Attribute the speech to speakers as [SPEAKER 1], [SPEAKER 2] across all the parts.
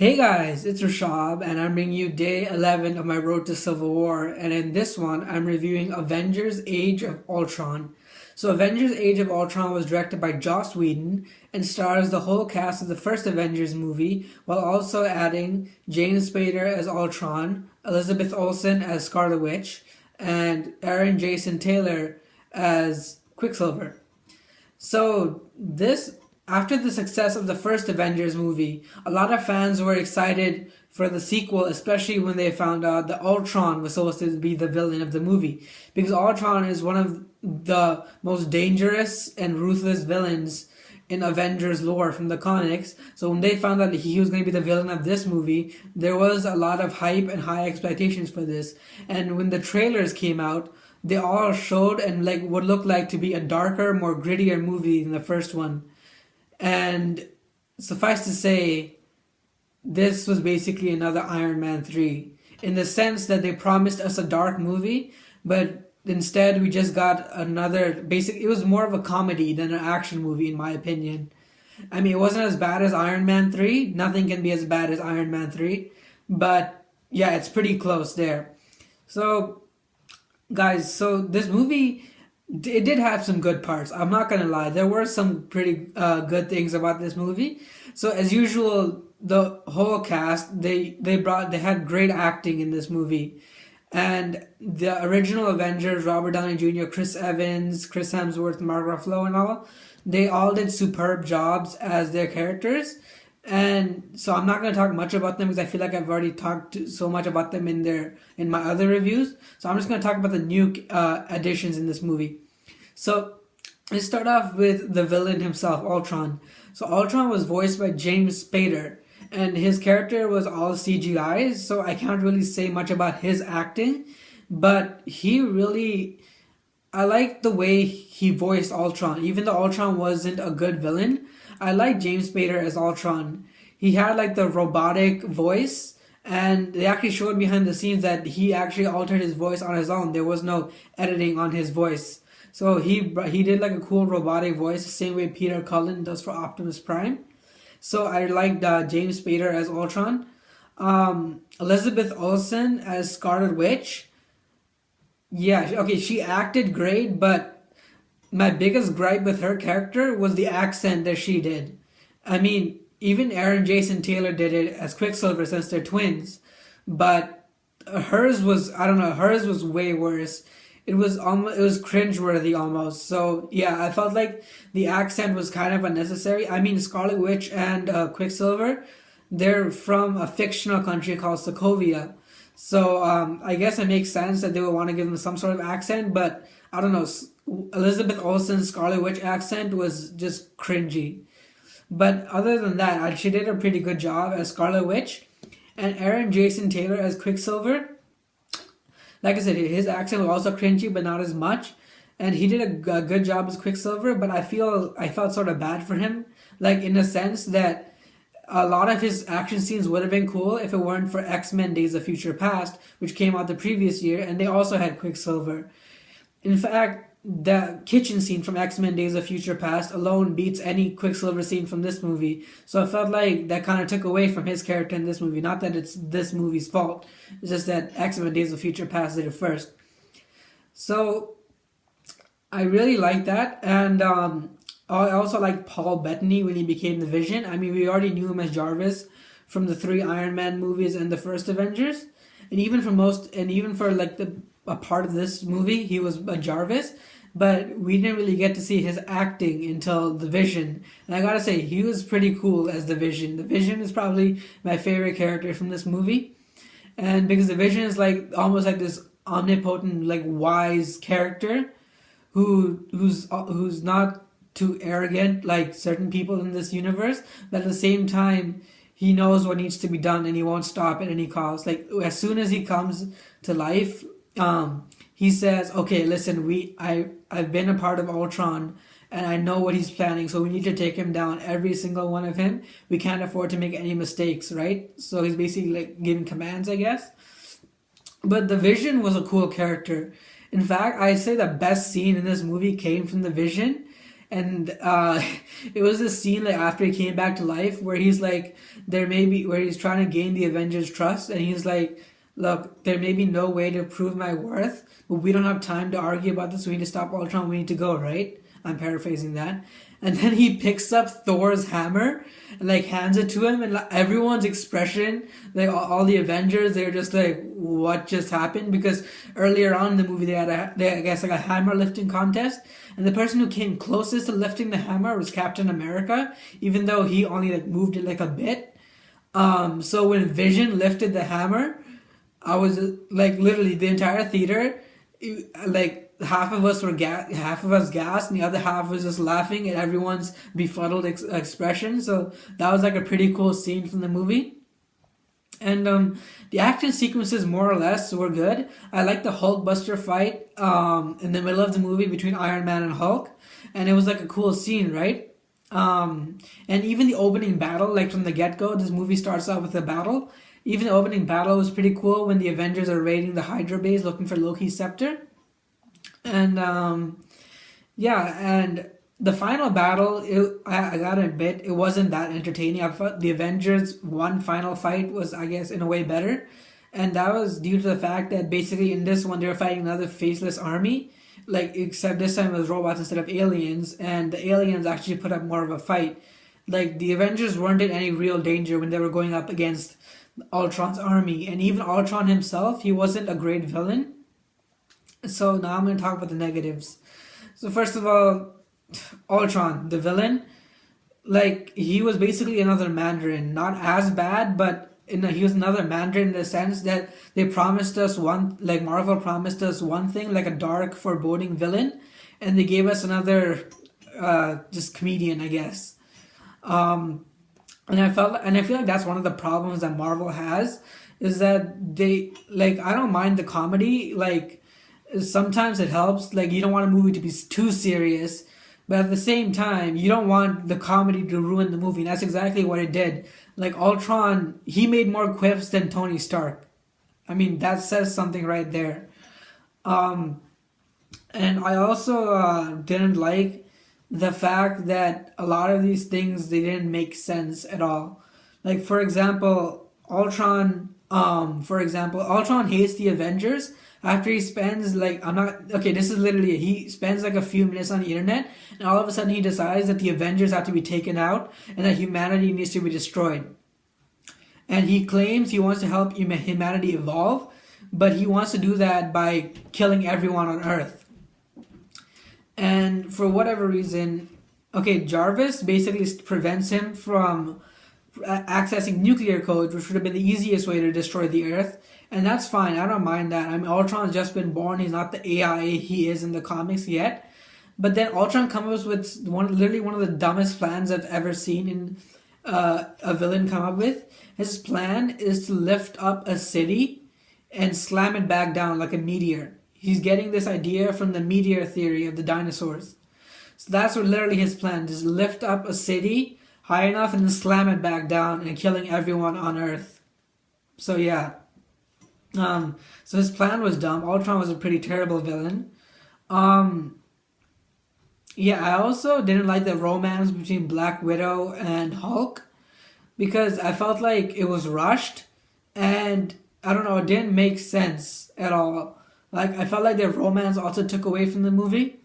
[SPEAKER 1] Hey guys, it's Rashab, and I'm bringing you day 11 of my Road to Civil War. And in this one, I'm reviewing Avengers Age of Ultron. So, Avengers Age of Ultron was directed by Joss Whedon and stars the whole cast of the first Avengers movie, while also adding James Spader as Ultron, Elizabeth Olsen as Scarlet Witch, and Aaron Jason Taylor as Quicksilver. So this after the success of the first Avengers movie, a lot of fans were excited for the sequel, especially when they found out that Ultron was supposed to be the villain of the movie. Because Ultron is one of the most dangerous and ruthless villains in Avengers lore from the comics. So when they found out that he was going to be the villain of this movie, there was a lot of hype and high expectations for this. And when the trailers came out, they all showed and like what looked like to be a darker, more grittier movie than the first one. And suffice to say, this was basically another Iron Man 3 in the sense that they promised us a dark movie, but instead we just got another basic. It was more of a comedy than an action movie, in my opinion. I mean, it wasn't as bad as Iron Man 3. Nothing can be as bad as Iron Man 3, but yeah, it's pretty close there. So, guys, so this movie it did have some good parts. I'm not gonna lie. There were some pretty good things about this movie. So as usual, the whole cast they had great acting in this movie, and the original Avengers, Robert Downey Jr., Chris Evans, Chris Hemsworth, Mark Ruffalo, and all, they all did superb jobs as their characters. And so I'm not going to talk much about them because I feel like I've already talked so much about them in my other reviews. So I'm just going to talk about the new additions in this movie. So let's start off with the villain himself, Ultron. So Ultron was voiced by James Spader, and his character was all CGI. So I can't really say much about his acting, but I like the way he voiced Ultron. Even though Ultron wasn't a good villain, I like James Spader as Ultron. He had like the robotic voice, and they actually showed behind the scenes that he actually altered his voice on his own. There was no editing on his voice. So he did like a cool robotic voice, the same way Peter Cullen does for Optimus Prime. So I liked James Spader as Ultron. Elizabeth Olsen as Scarlet Witch. Yeah, okay, she acted great, but my biggest gripe with her character was the accent that she did. I mean, even Aaron Jason Taylor did it as Quicksilver since they're twins, but hers was way worse. It was cringeworthy almost. So yeah, I felt like the accent was kind of unnecessary. I mean, Scarlet Witch and Quicksilver, they're from a fictional country called Sokovia. So I guess it makes sense that they would want to give them some sort of accent, but I don't know. Elizabeth Olsen's Scarlet Witch accent was just cringy. But other than that, she did a pretty good job as Scarlet Witch. And Aaron Jason Taylor as Quicksilver, like I said, his accent was also cringy, but not as much. And he did a good job as Quicksilver, but I felt sort of bad for him, like in the sense that a lot of his action scenes would have been cool if it weren't for X-Men Days of Future Past, which came out the previous year, and they also had Quicksilver. In fact, the kitchen scene from X-Men Days of Future Past alone beats any Quicksilver scene from this movie. So I felt like that kind of took away from his character in this movie. Not that it's this movie's fault. It's just that X-Men Days of Future Past did it first. So I really like that. And I also like Paul Bettany when he became the Vision. I mean, we already knew him as Jarvis from the three Iron Man movies and the first Avengers. And even for like a part of this movie, he was a Jarvis, but we didn't really get to see his acting until the Vision. And I gotta say, he was pretty cool as the Vision. The Vision is probably my favorite character from this movie, and because the Vision is like almost like this omnipotent, like wise character who's not too arrogant like certain people in this universe, but at the same time he knows what needs to be done and he won't stop at any cost. Like as soon as he comes to life, he says, "Okay, listen, I've been a part of Ultron, and I know what he's planning. So we need to take him down, every single one of him. We can't afford to make any mistakes, right?" So he's basically like giving commands, I guess. But the Vision was a cool character. In fact, I say the best scene in this movie came from the Vision, and it was this scene like after he came back to life where he's like, there may be where he's trying to gain the Avengers' trust, and he's like, look, there may be no way to prove my worth, but we don't have time to argue about this. We need to stop Ultron. We need to go, right? I'm paraphrasing that. And then he picks up Thor's hammer and like hands it to him, and like, everyone's expression, like all the Avengers, they're just like, "What just happened?" Because earlier on in the movie, I guess like a hammer lifting contest, and the person who came closest to lifting the hammer was Captain America, even though he only like moved it like a bit. So when Vision lifted the hammer, I was like literally the entire theater, like half of us were half of us gassed, and the other half was just laughing at everyone's befuddled expression. So that was like a pretty cool scene from the movie. And the action sequences more or less were good. I like the Hulkbuster fight in the middle of the movie between Iron Man and Hulk, and it was like a cool scene, right? And even the opening battle, like from the get-go, this movie starts out with a battle. Even the opening battle was pretty cool when the Avengers are raiding the Hydra base looking for Loki's scepter. And yeah, and the final battle, I gotta admit, it wasn't that entertaining. I thought the Avengers' one final fight was, I guess, in a way better. And that was due to the fact that basically in this one, they were fighting another faceless army. Like, except this time it was robots instead of aliens. And the aliens actually put up more of a fight. Like, the Avengers weren't in any real danger when they were going up against Ultron's army. And even Ultron himself, he wasn't a great villain. So now I'm going to talk about the negatives. So first of all, Ultron, the villain, like he was basically another Mandarin. Not as bad, but he was another Mandarin in the sense that they promised us one, like Marvel promised us one thing, like a dark, foreboding villain, and they gave us another, just comedian, I guess. And I feel like that's one of the problems that Marvel has, is that they, like, I don't mind the comedy, like sometimes it helps. Like, you don't want a movie to be too serious, but at the same time, you don't want the comedy to ruin the movie. And that's exactly what it did. Like, Ultron, he made more quips than Tony Stark. I mean, that says something right there. And I also didn't like the fact that a lot of these things, they didn't make sense at all. Like, for example, Ultron hates the Avengers after he spends like, this is literally it. He spends like a few minutes on the internet, and all of a sudden he decides that the Avengers have to be taken out and that humanity needs to be destroyed. And he claims he wants to help humanity evolve, but he wants to do that by killing everyone on Earth. And for whatever reason, Jarvis basically prevents him from accessing nuclear codes, which would have been the easiest way to destroy the Earth. And that's fine. I don't mind that. I mean, Ultron's just been born. He's not the AI he is in the comics yet. But then Ultron comes up with literally one of the dumbest plans I've ever seen in a villain come up with. His plan is to lift up a city and slam it back down like a meteor. He's getting this idea from the meteor theory of the dinosaurs. So that's what literally his plan is: lift up a city high enough and then slam it back down and killing everyone on Earth. So yeah. So his plan was dumb. Ultron was a pretty terrible villain. Yeah, I also didn't like the romance between Black Widow and Hulk because I felt like it was rushed and I don't know, it didn't make sense at all. Like, I felt like their romance also took away from the movie.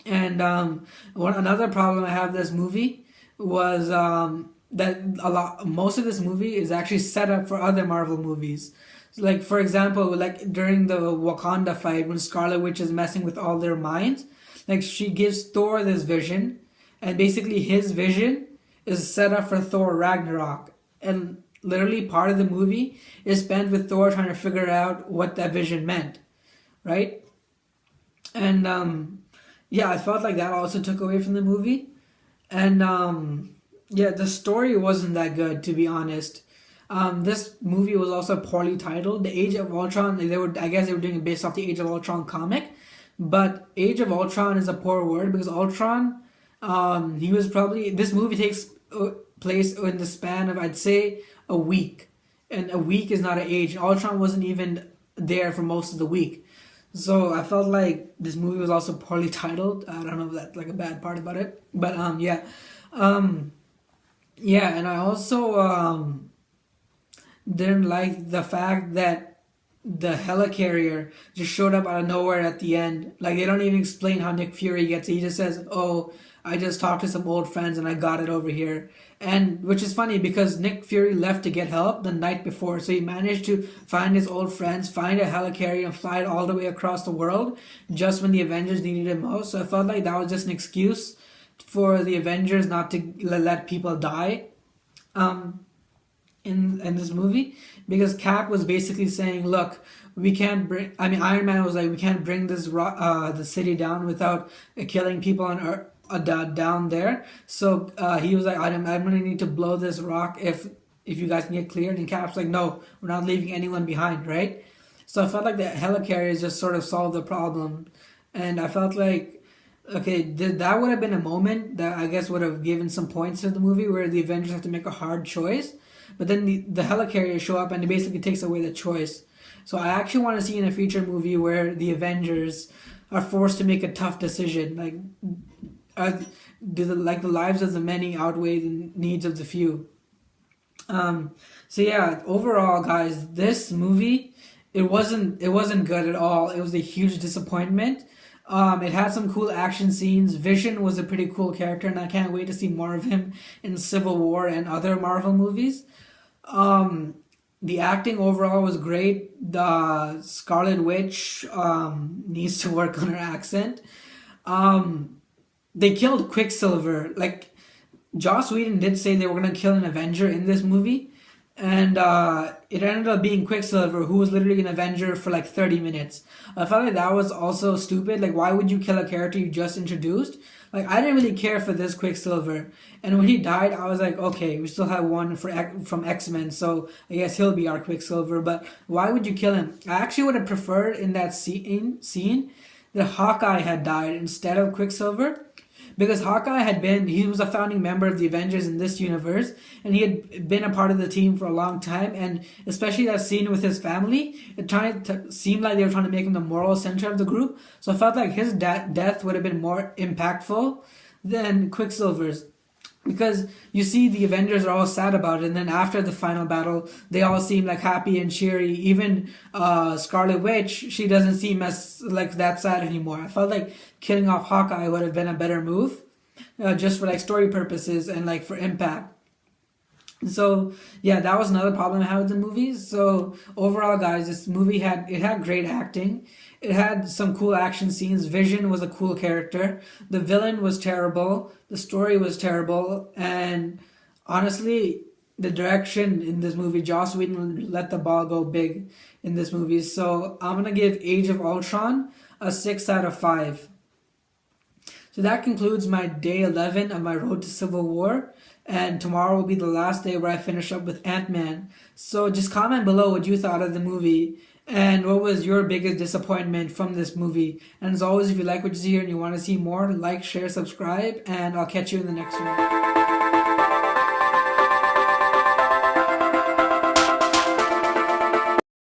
[SPEAKER 1] And another problem I have with this movie was that most of this movie is actually set up for other Marvel movies. So, like, for example, like during the Wakanda fight when Scarlet Witch is messing with all their minds, like she gives Thor this vision, and basically his vision is set up for Thor Ragnarok, and literally part of the movie is spent with Thor trying to figure out what that vision meant, right? And yeah, I felt like that also took away from the movie, and yeah, the story wasn't that good, to be honest. This movie was also poorly titled. The Age of Ultron, I guess they were doing it based off the Age of Ultron comic, but Age of Ultron is a poor word because Ultron, this movie takes place in the span of, I'd say, a week. And a week is not an age. Ultron wasn't even there for most of the week. So I felt like this movie was also poorly titled. I don't know if that's like a bad part about it, but um, yeah, and I also didn't like the fact that the helicarrier just showed up out of nowhere at the end. Like they don't even explain how Nick Fury gets it. He just says, "Oh, I just talked to some old friends and I got it over here." And which is funny because Nick Fury left to get help the night before, so he managed to find his old friends, find a helicarrier, and fly it all the way across the world just when the Avengers needed it most. So I felt like that was just an excuse for the Avengers not to let people die. Um, in this movie because Cap was basically saying, "Look, we can't bring." I mean, Iron Man was like, "We can't bring the city down without killing people on Earth." Down there, so he was like, I'm gonna need to blow this rock if you guys can get cleared." And Cap's like, "No, we're not leaving anyone behind, right?" So I felt like the helicarriers just sort of solved the problem, and I felt like, okay, that would have been a moment that I guess would have given some points to the movie where the Avengers have to make a hard choice, but then the helicarriers show up and it basically takes away the choice. So I actually want to see in a future movie where the Avengers are forced to make a tough decision, like uh, do the lives of the many outweigh the needs of the few. So yeah, overall, guys, this movie it wasn't good at all. It was a huge disappointment. It had some cool action scenes. Vision was a pretty cool character, and I can't wait to see more of him in Civil War and other Marvel movies. Um, the acting overall was great. The Scarlet Witch needs to work on her accent. Um, they killed Quicksilver. Like Joss Whedon did say they were gonna kill an Avenger in this movie, and it ended up being Quicksilver, who was literally an Avenger for like 30 minutes. I felt like that was also stupid. Like, why would you kill a character you just introduced? Like, I didn't really care for this Quicksilver, and when he died, I was like, okay, we still have one from X-Men, so I guess he'll be our Quicksilver. But why would you kill him? I actually would have preferred in that scene that Hawkeye had died instead of Quicksilver, because Hawkeye he was a founding member of the Avengers in this universe, and he had been a part of the team for a long time, and especially that scene with his family, it tried to seem like they were trying to make him the moral center of the group. So I felt like his death would have been more impactful than Quicksilver's, because you see the Avengers are all sad about it, and then after the final battle they all seem like happy and cheery. Even Scarlet Witch, she doesn't seem as like that sad anymore. I felt like killing off Hawkeye would have been a better move, just for like story purposes and like for impact. So yeah, that was another problem I had with the movie. So overall, guys, this movie had great acting. It had some cool action scenes. Vision was a cool character. The villain was terrible. The story was terrible, and honestly, the direction in this movie, Joss Whedon let the ball go big in this movie. So I'm gonna give Age of Ultron a 6 out of 5. So that concludes my day 11 of my road to Civil War. And tomorrow will be the last day where I finish up with Ant-Man. So just comment below what you thought of the movie and what was your biggest disappointment from this movie. And as always, if you like what you see here and you want to see more, like, share, subscribe, and I'll catch you in the next one.